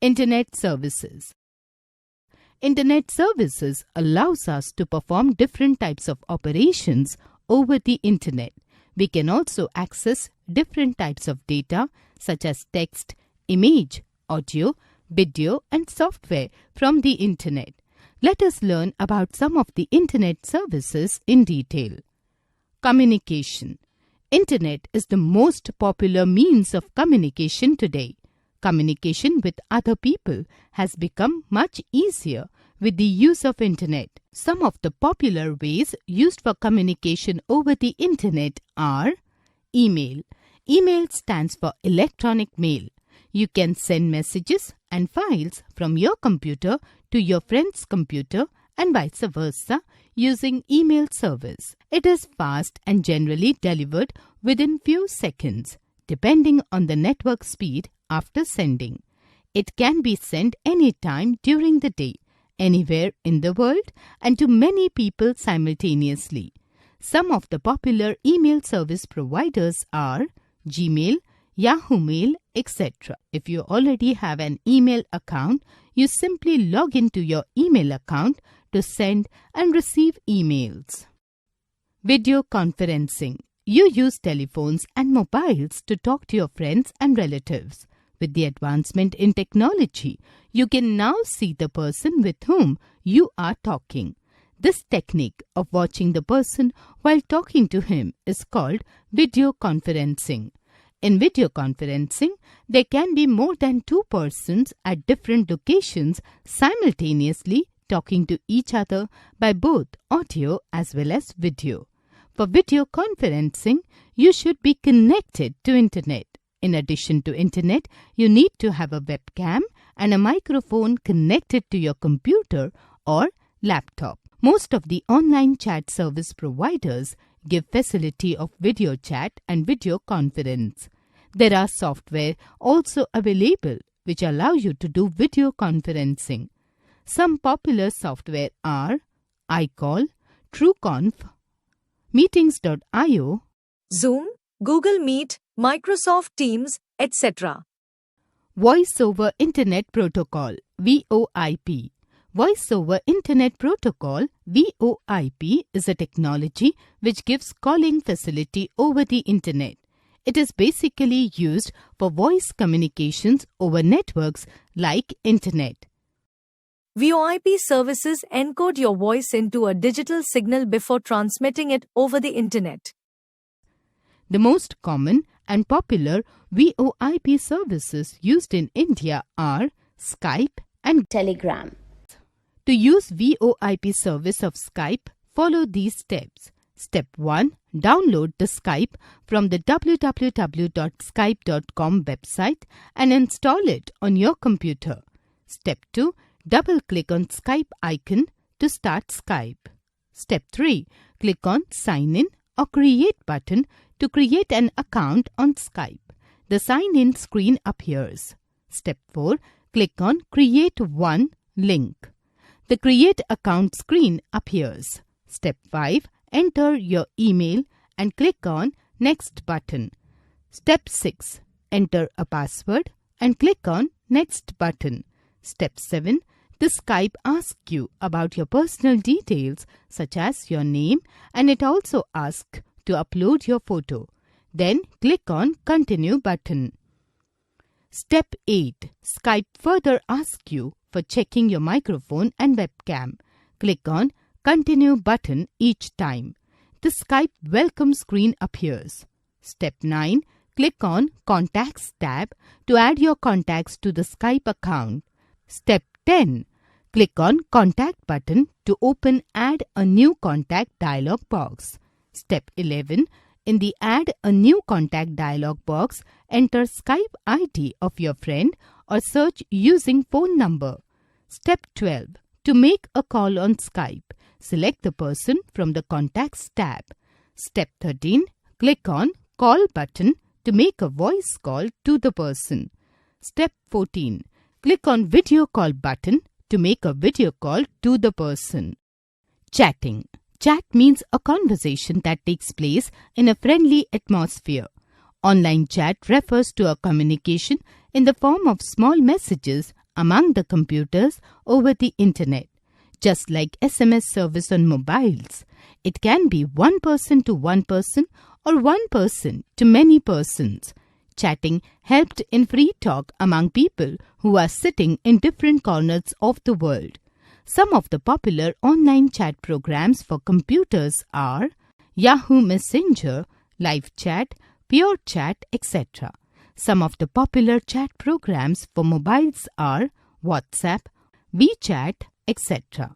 Internet services. Internet services allows us to perform different types of operations over the internet. We can also access different types of data such as text, image, audio, video and software from the internet. Let us learn about some of the internet services in detail. Communication. Internet is the most popular means of communication today. Communication with other people has become much easier with the use of internet. Some of the popular ways used for communication over the internet are email. Email stands for electronic mail. You can send messages and files from your computer to your friend's computer and vice versa using email service. It is fast and generally delivered within few seconds, depending on the network speed after sending. It can be sent anytime during the day, anywhere in the world, and to many people simultaneously. Some of the popular email service providers are Gmail, Yahoo Mail, etc. If you already have an email account, you simply log into your email account to send and receive emails. Video conferencing. You use telephones and mobiles to talk to your friends and relatives. With the advancement in technology, you can now see the person with whom you are talking. This technique of watching the person while talking to him is called video conferencing. In video conferencing, there can be more than two persons at different locations simultaneously talking to each other by both audio as well as video. For video conferencing, you should be connected to internet. In addition to internet, you need to have a webcam and a microphone connected to your computer or laptop. Most of the online chat service providers give facility of video chat and video conference. There are software also available which allow you to do video conferencing. Some popular software are iCall, TrueConf, Meetings.io, Zoom, Google Meet, Microsoft Teams, etc. Voice over Internet Protocol, VoIP. Voice over Internet Protocol, VoIP, is a technology which gives calling facility over the internet. It is basically used for voice communications over networks like internet. VoIP services encode your voice into a digital signal before transmitting it over the internet. The most common and popular VoIP services used in India are Skype and Telegram. To use VoIP service of Skype, follow these steps. Step 1. Download the Skype from the www.skype.com website and install it on your computer. Step 2. Double-click on Skype icon to start Skype. Step 3. Click on Sign In or Create button to create an account on Skype. The sign-in screen appears. Step 4. Click on Create One link. The Create Account screen appears. Step 5. Enter your email and click on Next button. Step 6. Enter a password and click on Next button. Step 7. The Skype asks you about your personal details such as your name, and it also asks to upload your photo. Then click on Continue button. Step 8. Skype further asks you for checking your microphone and webcam. Click on Continue button each time. The Skype welcome screen appears. Step 9. Click on Contacts tab to add your contacts to the Skype account. Step 10. Click on Contact button to open Add a New Contact dialog box. Step 11. In the Add a New Contact dialog box, enter Skype ID of your friend or search using phone number. Step 12. To make a call on Skype, select the person from the Contacts tab. Step 13. Click on Call button to make a voice call to the person. Step 14. Click on Video Call button to make a video call to the person. Chatting. Chat means a conversation that takes place in a friendly atmosphere. Online chat refers to a communication in the form of small messages among the computers over the internet. Just like SMS service on mobiles, it can be one person to one person or one person to many persons. Chatting helped in free talk among people who are sitting in different corners of the world. Some of the popular online chat programs for computers are Yahoo Messenger, Live Chat, Pure Chat, etc. Some of the popular chat programs for mobiles are WhatsApp, WeChat, etc.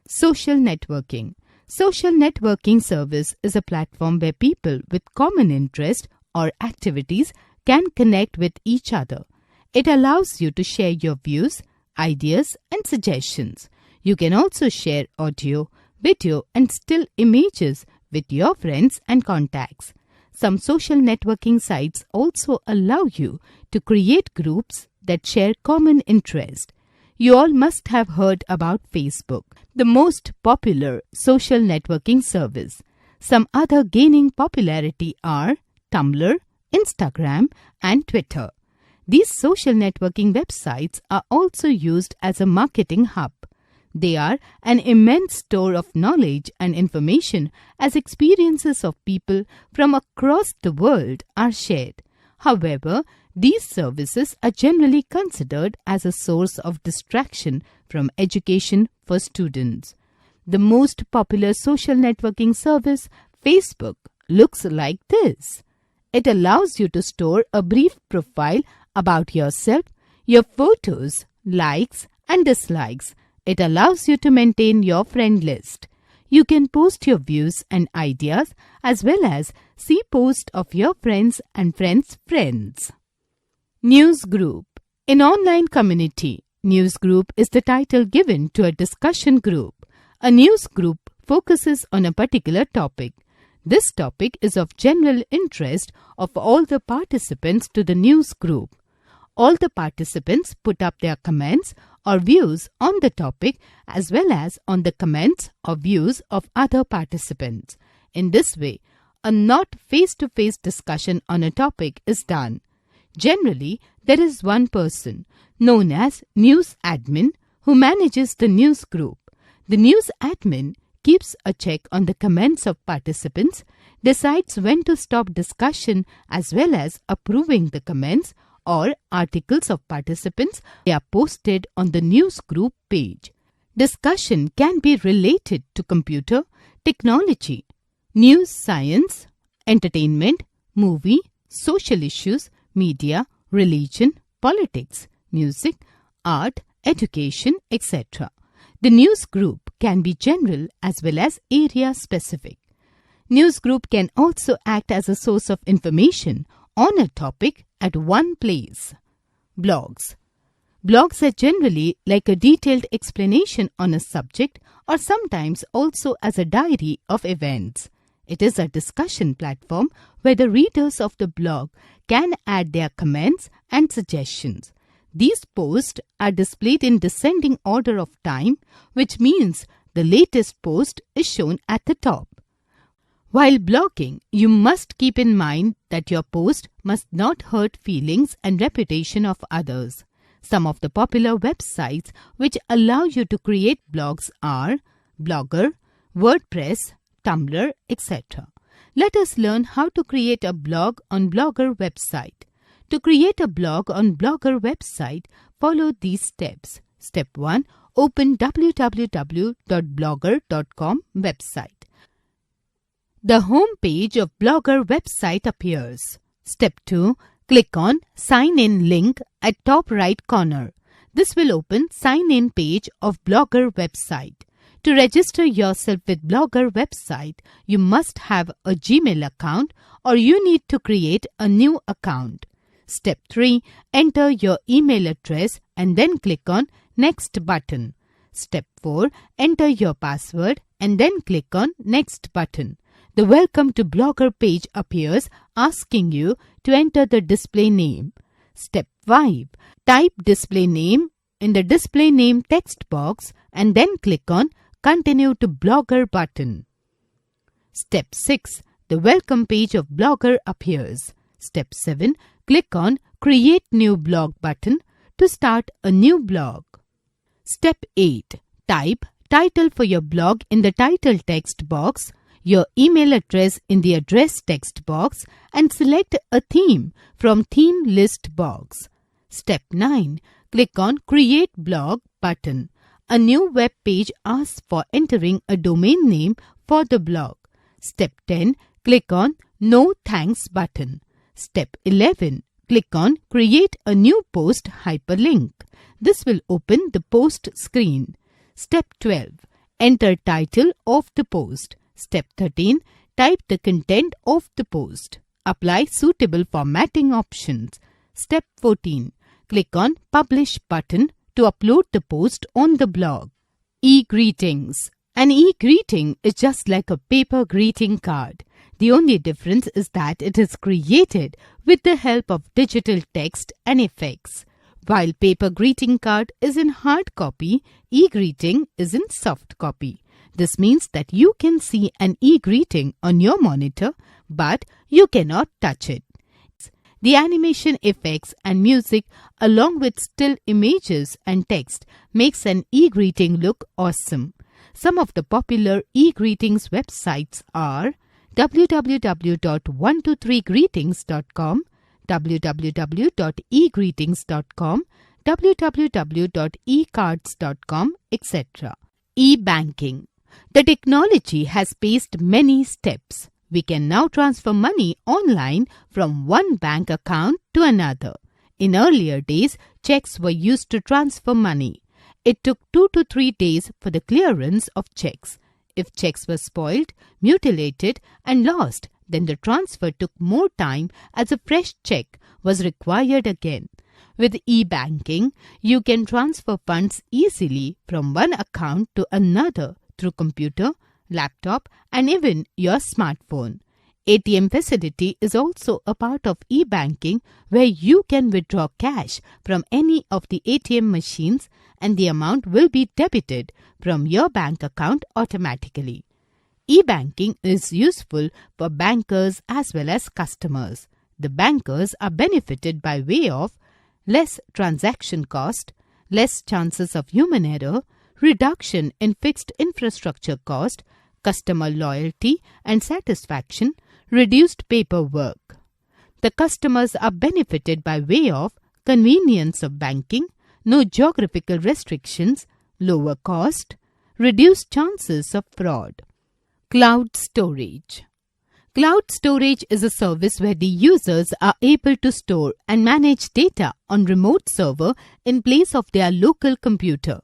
Social networking. Social networking service is a platform where people with common interest or activities can connect with each other. It allows you to share your views, ideas, and suggestions. You can also share audio, video, and still images with your friends and contacts. Some social networking sites also allow you to create groups that share common interest. You all must have heard about Facebook, the most popular social networking service. Some other gaining popularity are Tumblr, Instagram, and Twitter. These social networking websites are also used as a marketing hub. They are an immense store of knowledge and information as experiences of people from across the world are shared. However, these services are generally considered as a source of distraction from education for students. The most popular social networking service, Facebook, looks like this. It allows you to store a brief profile about yourself, your photos, likes, and dislikes. It allows you to maintain your friend list. You can post your views and ideas as well as see posts of your friends and friends' friends. News group. In online community, news group is the title given to a discussion group. A news group focuses on a particular topic. This topic is of general interest of all the participants to the news group. All the participants put up their comments or views on the topic as well as on the comments or views of other participants. In this way, a not face-to-face discussion on a topic is done. Generally, there is one person, known as news admin, who manages the news group. The news admin keeps a check on the comments of participants, decides when to stop discussion as well as approving the comments or articles of participants. They are posted on the news group page. Discussion can be related to computer, technology, news, science, entertainment, movie, social issues, media, religion, politics, music, art, education, etc. The news group can be general as well as area specific. News group can also act as a source of information on a topic at one place. Blogs. Blogs are generally like a detailed explanation on a subject or sometimes also as a diary of events. It is a discussion platform where the readers of the blog can add their comments and suggestions. These posts are displayed in descending order of time, which means the latest post is shown at the top. While blogging, you must keep in mind that your post must not hurt feelings and reputation of others. Some of the popular websites which allow you to create blogs are Blogger, WordPress, Tumblr, etc. Let us learn how to create a blog on Blogger website. To create a blog on Blogger website, follow these steps. Step 1. Open www.blogger.com website. The home page of Blogger website appears. Step 2. Click on Sign In link at top right corner. This will open Sign In page of Blogger website. To register yourself with Blogger website, you must have a Gmail account or you need to create a new account. Step 3. Enter your email address and then click on Next button. Step 4. Enter your password and then click on Next button. The Welcome to Blogger page appears asking you to enter the display name. Step 5. Type display name in the display name text box and then click on Continue to Blogger button. Step 6. The welcome page of Blogger appears. Step 7. Click on Create New Blog button. to start a new blog. Step 8. Type title for your blog in the title text box, your email address in the address text box, and select a theme from theme list box. Step 9. Click on Create Blog button. A new web page asks for entering a domain name for the blog. Step 10. Click on No Thanks button. Step 11. Click on Create a new post hyperlink. This will open the post screen. Step 12. Enter title of the post. Step 13. Type the content of the post. Apply suitable formatting options. Step 14. Click on Publish button to upload the post on the blog. E-greetings. An e-greeting is just like a paper greeting card. The only difference is that it is created with the help of digital text and effects. While paper greeting card is in hard copy, e-greeting is in soft copy. This means that you can see an e-greeting on your monitor, but you cannot touch it. The animation effects and music along with still images and text makes an e-greeting look awesome. Some of the popular e-greetings websites are www.123greetings.com, www.egreetings.com, www.ecards.com, etc. E-banking. The technology has paced many steps. We can now transfer money online from one bank account to another. In earlier days, checks were used to transfer money. It took 2 to 3 days for the clearance of checks. If checks were spoiled, mutilated, and lost, then the transfer took more time as a fresh check was required again. With e-banking, you can transfer funds easily from one account to another through computer, laptop, and even your smartphone. ATM facility is also a part of e-banking where you can withdraw cash from any of the ATM machines and the amount will be debited from your bank account automatically. E-banking is useful for bankers as well as customers. The bankers are benefited by way of less transaction cost, less chances of human error, reduction in fixed infrastructure cost, customer loyalty and satisfaction, reduced paperwork. The customers are benefited by way of convenience of banking, no geographical restrictions, lower cost, reduced chances of fraud. Cloud storage. Cloud storage is a service where the users are able to store and manage data on remote server in place of their local computer.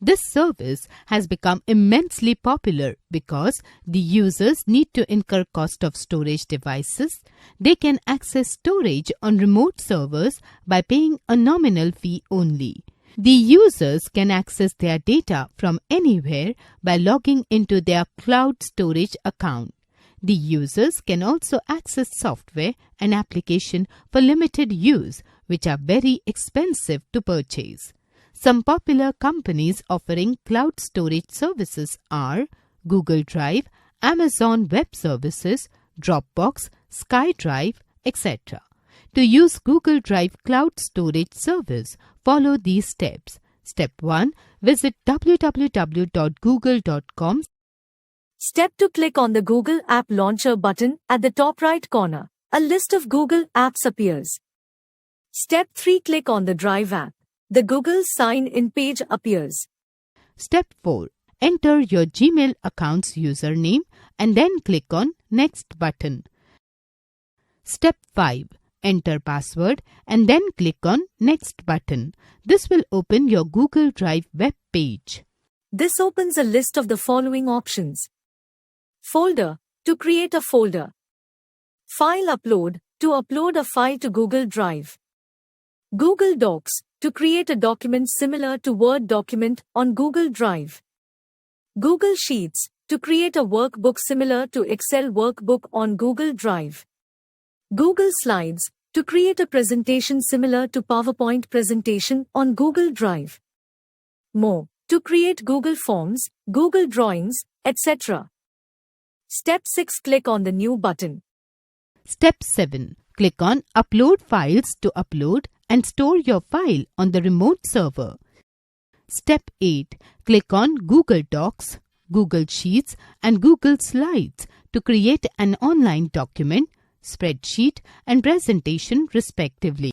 This service has become immensely popular because the users need to incur cost of storage devices. They can access storage on remote servers by paying a nominal fee only. The users can access their data from anywhere by logging into their cloud storage account. The users can also access software and application for limited use, which are very expensive to purchase. Some popular companies offering cloud storage services are Google Drive, Amazon Web Services, Dropbox, SkyDrive, etc. To use Google Drive cloud storage service, follow these steps. Step 1. Visit www.google.com. Step 2. Click on the Google App Launcher button at the top right corner. A list of Google apps appears. Step 3. Click on the Drive app. The Google sign-in page appears. Step 4. Enter your Gmail account's username and then click on Next button. Step 5. Enter password and then click on Next button. This will open your Google Drive web page. This opens a list of the following options. Folder, to create a folder. File upload, to upload a file to Google Drive. Google Docs, to create a document similar to Word document on Google Drive. Google Sheets, to create a workbook similar to Excel workbook on Google Drive. Google Slides, to create a presentation similar to PowerPoint presentation on Google Drive. More, to create Google Forms, Google Drawings, etc. Step 6. Click on the New button. Step 7. Click on Upload Files to upload and store your file on the remote server. Step 8. Click on Google Docs, Google Sheets and Google Slides to create an online document, spreadsheet and presentation respectively.